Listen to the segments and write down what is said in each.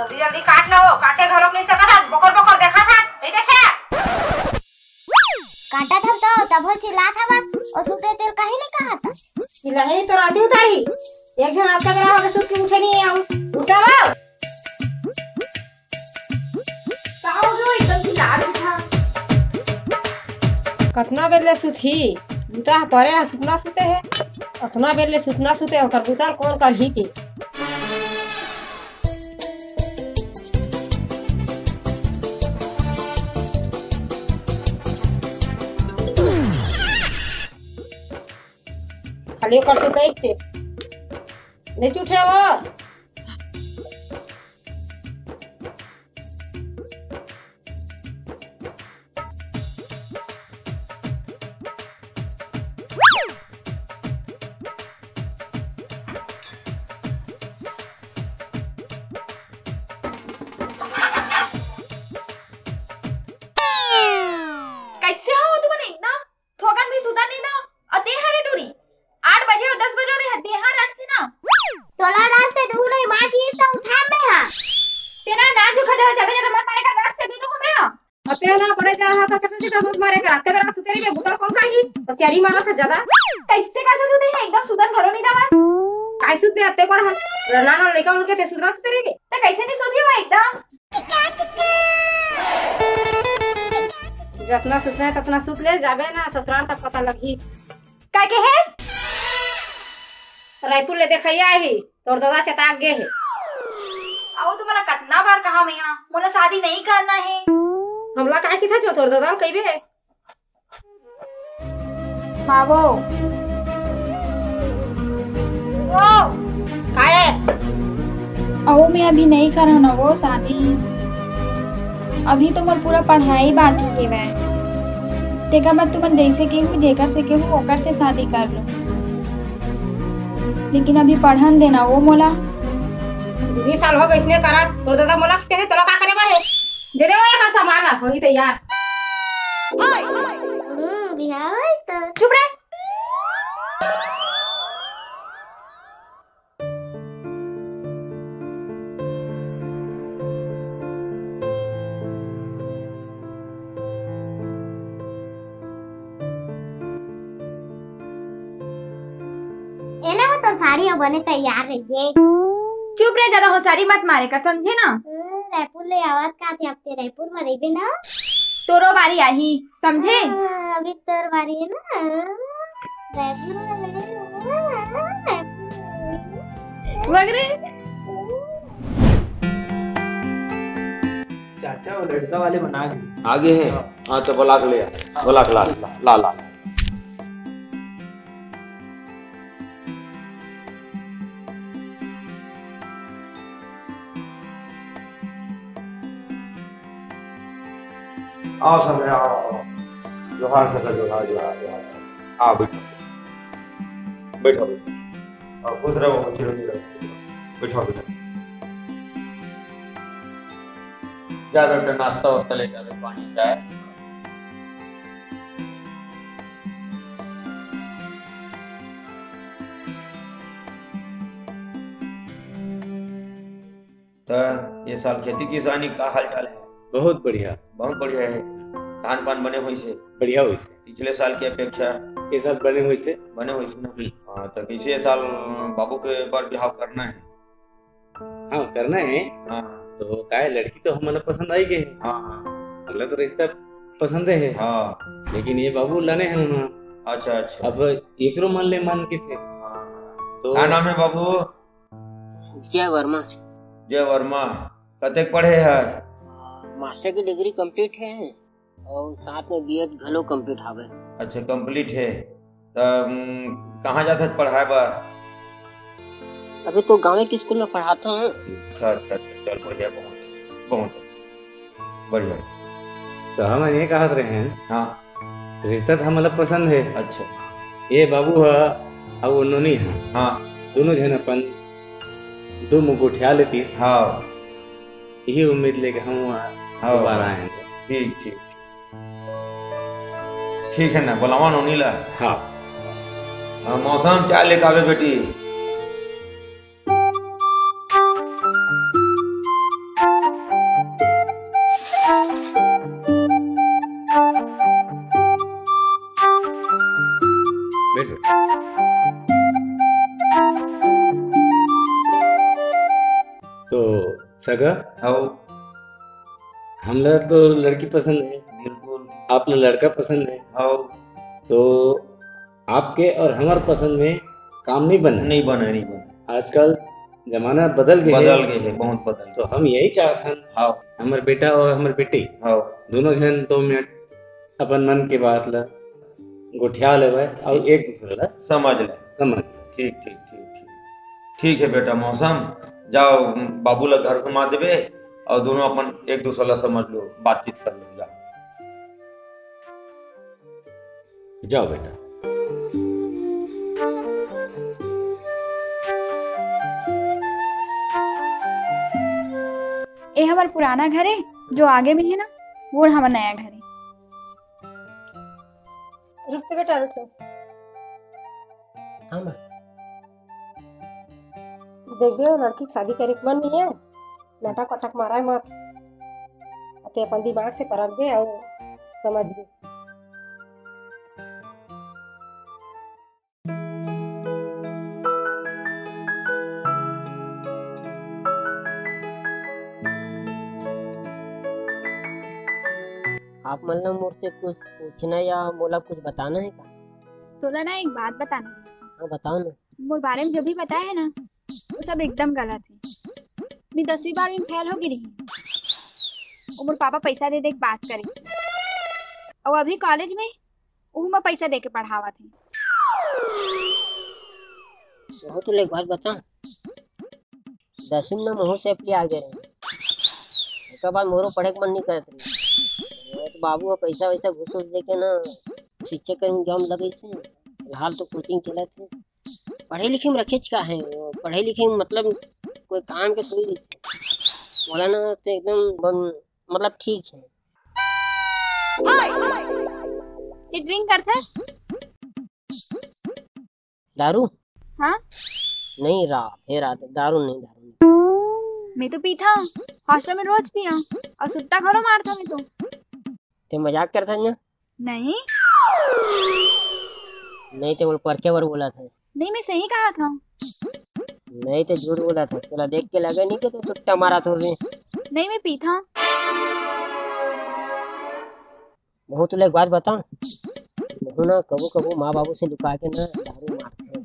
जल्दी जल्दी काट लो, काटे घरों नहीं सकता था, बकर बकर देखा था नहीं देखे काटा था तो तब चिल्ला था बस और सुते तेल कहीं नहीं कहा था चिल्लाए तो राती उतारी एक जन आपका करा होगा सुत के उठे नहीं आऊं उठा आओ ताऊ जो एकदम चिल्ला रहा था कतना बेले सुथी बुता परे सुतना सुते है कतना बेले सुतना सुते ओकर बुता कौन कर ही के खाली कर सुते छे नहीं उठे वो कैसे हो तुम ना थोगन भी सुता नहीं ना अते हरे डोरी 8 बजे और 10 बजे दे हते हां रात से ना तोला रात से दूर नहीं मां की तो उठा में हां तेरा ना जो खजा चढ़ चढ़ मत मारे का रात से दे तो हमें हां अते ना पड़े जा रहा था चटा चटा मत मारे का रात के बेरा सुतेरी में बुतर कौन कर ही होशियारी मारा था ज्यादा कैसे करता सुते है एकदम सुदन घरो नहीं दावा काय सुत में अते पड़ हम ना लेका उनके ते सुधरा सुतेरी में तो कैसे नहीं सोती हो एकदम जितना सुतना है ततना सुत ले जाबे ना ससुराल तक पता लगी का के हेस रायपुर ले देखैया ही तोर दादा चताक गे है आओ तुम्हारा कितना बार कहा मैं यहां मोला शादी नहीं करना है हमला काहे की था जो तोर दादा कइबे बाबू वो काहे आओ मैं अभी नहीं करा ना वो शादी अभी तो मोर पूरा पढ़ाई बाकी है वे तेका बाद तुमन जैसे के हूँ जेकर से के हूँ ओकर से शादी कर लो लेकिन अभी पढ़न देना वो मोला 20 साल हो गए इसने करा तोर दादा मोला से है तोला का करे बा दे दे ओए कर सामान रख होई तैयार बिहार तो चुप रह एला वो तो साड़ी अब बने तैयार रहिए चुप रह ज्यादा होशियारी मत मारे कर समझे ना रायपुर ले आवाज का थे आपके रायपुर में रहिबे ना तोरो बारी आई समझे अभी तोर बारी है ना रायपुर वगरे चाचा वो लड़का वाले बना गए आगे है हाँ तो बुला के ले बुला के ला ला आओ समय आओ जोहार सकर जोहार जोहार जोहार आओ बैठो बैठो बैठो और खुश रहो बच्चे बैठो बैठो जा बेटा नाश्ता वास्ता लेकर पानी चाय तो ये साल खेती किसानी का हाल चाल है बहुत बढ़िया है धान पान बने हुए से बढ़िया हुई से पिछले साल की अपेक्षा ये सब बने हुए से बने हुए से ना हाँ तो इसी साल बाबू के पर बिहाव करना है हाँ करना है हाँ तो क्या है लड़की तो हमारा पसंद आई गई हाँ हमला तो रिश्ता पसंद है हाँ लेकिन ये बाबू लाने हैं वहाँ अच्छा अच्छा अब एकरो मान ले मान के थे तो क्या नाम है बाबू जय वर्मा जय वर्मा कतेक पढ़े है मास्टर की डिग्री कंप्लीट है और साथ में बीएड घलो कंप्लीट हावे अच्छा कंप्लीट है तो कहाँ जाता पढ़ाए बार अभी तो गांव के स्कूल में पढ़ाता हूँ अच्छा अच्छा अच्छा चल बढ़िया बहुत अच्छा बढ़िया तो हम ये कहत रहे हैं हाँ रिश्ता तो हमारा पसंद है अच्छा ये बाबू है और वो नोनी है हाँ दोनों जन अपन दो मुगुठिया लेतीस हाँ यही उम्मीद लेके हम हाँ दोबारा आए ठीक ठीक ठीक है ना बुलावा नोनी ला हाँ मौसम क्या लेके आवे बेटी तो सगा हो हम लोग तो लड़की पसंद है, बिल्कुल आप लोग लड़का पसंद है, हो तो आपके और हमारे पसंद में काम नहीं बना। नहीं बने आजकल जमाना बदल गया बदल गए है, बहुत बदल। तो हम यही चाहते हैं हो हमारे बेटा और हमारे बेटी हो दोनों जन 2 मिनट अपन मन के बात ला गुठिया ले और एक दूसरे ला समझ ले। समझ। ठीक ठीक ठीक ठीक ठीक है बेटा मौसम, जाओ बाबू ला घर घुमा देवे और दोनों अपन एक दूसरे ला समझ लो, बातचीत कर लो। जाओ बेटा। ये हमारा पुराना घर है जो आगे में है ना, वो हमारा नया घर है। रुकते बेटा रुकते। हाँ माँ। देख गए लड़की की शादी करे के मन नहीं है, नाटक वाटक मारा है मत, अते अपन दिमाग से परख गए और समझ गए। आप मतलब मुझसे कुछ पूछना या मोला कुछ बताना है का? तोला ना एक बात बताना है। हाँ बताओ ना। मोर बारे में जो भी बताया है ना वो सब एकदम गलत है। मैं 10वीं 12वीं में फेल हो गई रही और मोर पापा पैसा दे के पास करे और अभी कॉलेज में वो मैं पैसा दे के पढ़ावा थे। वो तो एक बात बता, 10वीं में मोहर से अपनी आगे रहे, उसके बाद मोरो पढ़े के मन नहीं करत रही, तो बाबू पैसा वैसा घुस दे के ना शिक्षक में जॉब लगे से। फिलहाल तो कोचिंग चला थे, पढ़े लिखे में रखे का है, पढ़े लिखे में मतलब कोई काम के थोड़ी बोला ना, तो एकदम मतलब ठीक है। ये ड्रिंक करता दारू? हाँ नहीं, रात है रात, दारू नहीं, दारू नहीं। मैं तो पीता हूँ, हॉस्टल में रोज पिया और सुट्टा घरों मारता मैं तो। ते मजाक करता है ना? नहीं नहीं तो बोल पर क्या बार बोला था? नहीं मैं सही कहा था। नहीं तो झूठ बोला था, चला देख के लगा नहीं कि तो सुट्टा मारा था भी। नहीं मैं पीता हूँ। बहुत एक बात बताऊं, ना कबू कबू माँ बाबू से लुका के ना दारू मारते हैं,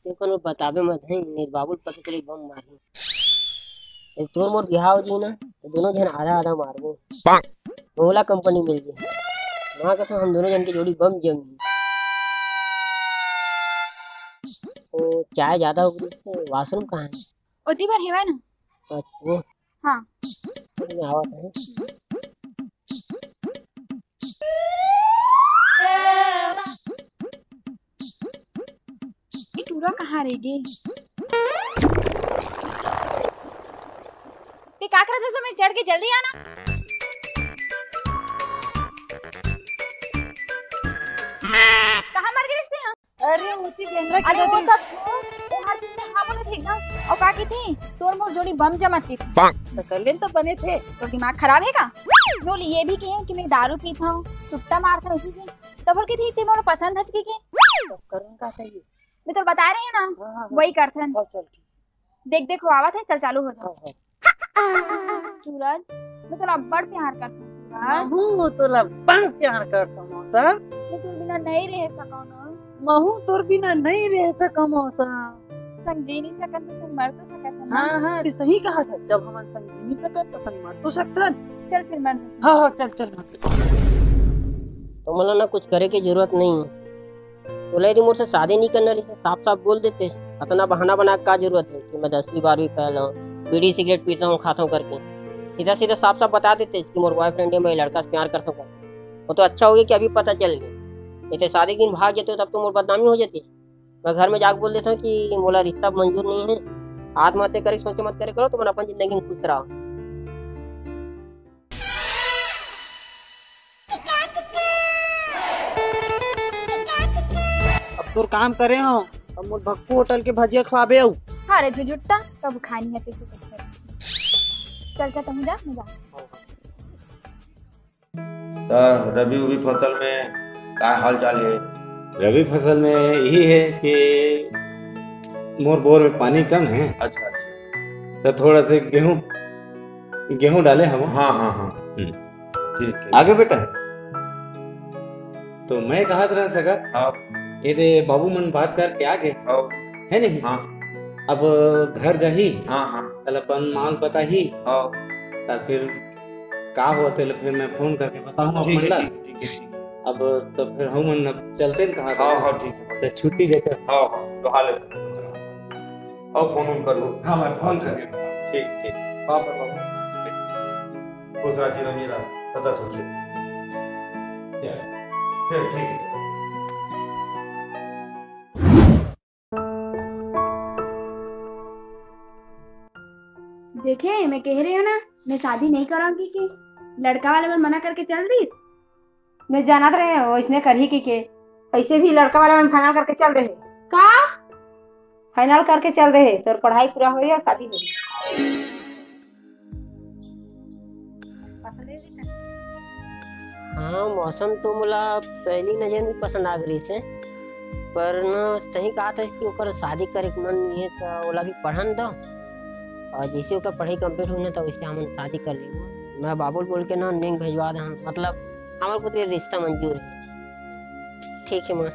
क्योंकि बतावे मत है, नहीं बाबू पता चले बम मारे। तोर मोर बिहाव हो जी ना तो दोनों जन आधा आधा मारबो, ओला कंपनी मिल गई वहाँ कसम हम दोनों जन की जोड़ी बम जमी। तो चाय ज्यादा हो गई से वॉशरूम कहाँ है? उतनी बार हेवा ना। वो हाँ आवाज है। ये टूरा कहाँ रहेगी? ये क्या कर रहा था? मैं चढ़ के जल्दी आना। कहाँ मर गए इससे? अरे होती बेंद्रा की अरे वो दादी सब छोड़, वो हर चीज में हाँ बोले ठीक ना। और का की थी तोर मोर जोड़ी बम जमत की थी। कलेन तो बने थे। तो दिमाग खराब है का? बोल ये भी कहे कि मैं दारू पीता हूँ, सुट्टा मारता हूँ, इसी की तो बोल की थी ते मोर पसंद हच की तो करन का चाहिए। मैं तो बता रही हूँ ना। हाँ, हाँ, वही करथन। हाँ, चल ठीक। देख देख वो आवत है, चल चालू हो जाओ। हाँ, सूरज मैं तो बड़ प्यार करता हूँ सूरज। महू तो बड़ प्यार करता हूँ मौसा। मैं तो बिना नहीं रह सका ना। महू तोर बिना नहीं रह सका मौसा। संग जी नहीं सकत तो संग मर तो सकत है ना। हाँ हाँ सही कहा था, जब हम संग जी नहीं सकत तो संग मर तो सकतन। चल फिर मर सकते। हाँ हाँ चल चल। तो मतलब ना कुछ करे की जरूरत नहीं है, बोले यदि मुझसे शादी नहीं करना रही, साफ साफ बोल देते। इतना बहाना बना का जरूरत है कि मैं 10वीं 12वीं फेल हूँ, बीड़ी सिगरेट पीता हूँ, खाता हूँ करके। सीधा सीधा साफ साफ बता देते कि मोर बॉयफ्रेंड है, मैं लड़का से प्यार करता हूँ। वो तो अच्छा हो गया कि अभी पता चल गया, नहीं तो शादी के दिन भाग जाते तब तो मोर बदनामी हो जाती। मैं घर में जाके बोल देता हूँ कि मोला रिश्ता मंजूर नहीं है, आत्महत्या करे सोचे मत करे करो, तो मैं अपन जिंदगी में खुश रहो। अब तोर काम करे हो, अब मोर भक्कू होटल के भजिया खवाबे हो। हाँ रे झुट्टा कब खानी है तेरे को। चल चल तुम जा, मैं जा। तो रबी उबी फसल में क्या हाल चाल है? रबी फसल में यही है कि मोर बोर में पानी कम है, अच्छा अच्छा। तो थोड़ा से गेहूं डाले हम। हाँ हाँ हाँ ठीक है। आगे बेटा तो मैं कहा रह सका हाँ ये दे बाबू मन बात करके आगे हाँ है नहीं। हाँ अब घर जाही हाँ हाँ कल अपन मांग बताही हाँ तब फिर का हुआ तेल फिर मैं फोन करके बताऊंगा ठीक अपन है ला। ठीक है ठीक है। अब तो फिर हम मन अब चलते न कहा हाँ हाँ ठीक है तो छुट्टी लेकर। हाँ हाँ तो हाल है और फोन करो। हाँ मैं फोन करके ठीक ठीक बाबा खुश राजी रंगी सदा सुखी। चल ठीक है। देखे मैं कह रही हूँ ना मैं शादी नहीं करूंगी कि लड़का वाले मन मना करके चल दी। मैं जानत रहे वैसने करही के ऐसे भी लड़का वाला में फाइनल करके चल रहे। का फाइनल करके चल रहे तो पढ़ाई पूरा हो या शादी हो। हाँ मौसम तो मोला पहली नजर में पसंद आ गई से पर न सही कहा था कि ओकर शादी करे के मन ये तो ओला भी पढ़न दो और जैसे ओकर पढ़ाई कंप्लीट होने तो वैसे हम शादी कर लेंगे। मैं बाबुल बोल के ना लिंक भेजवा दे मतलब हमारे को तो ये रिश्ता मंजूर है। ठीक है माँ।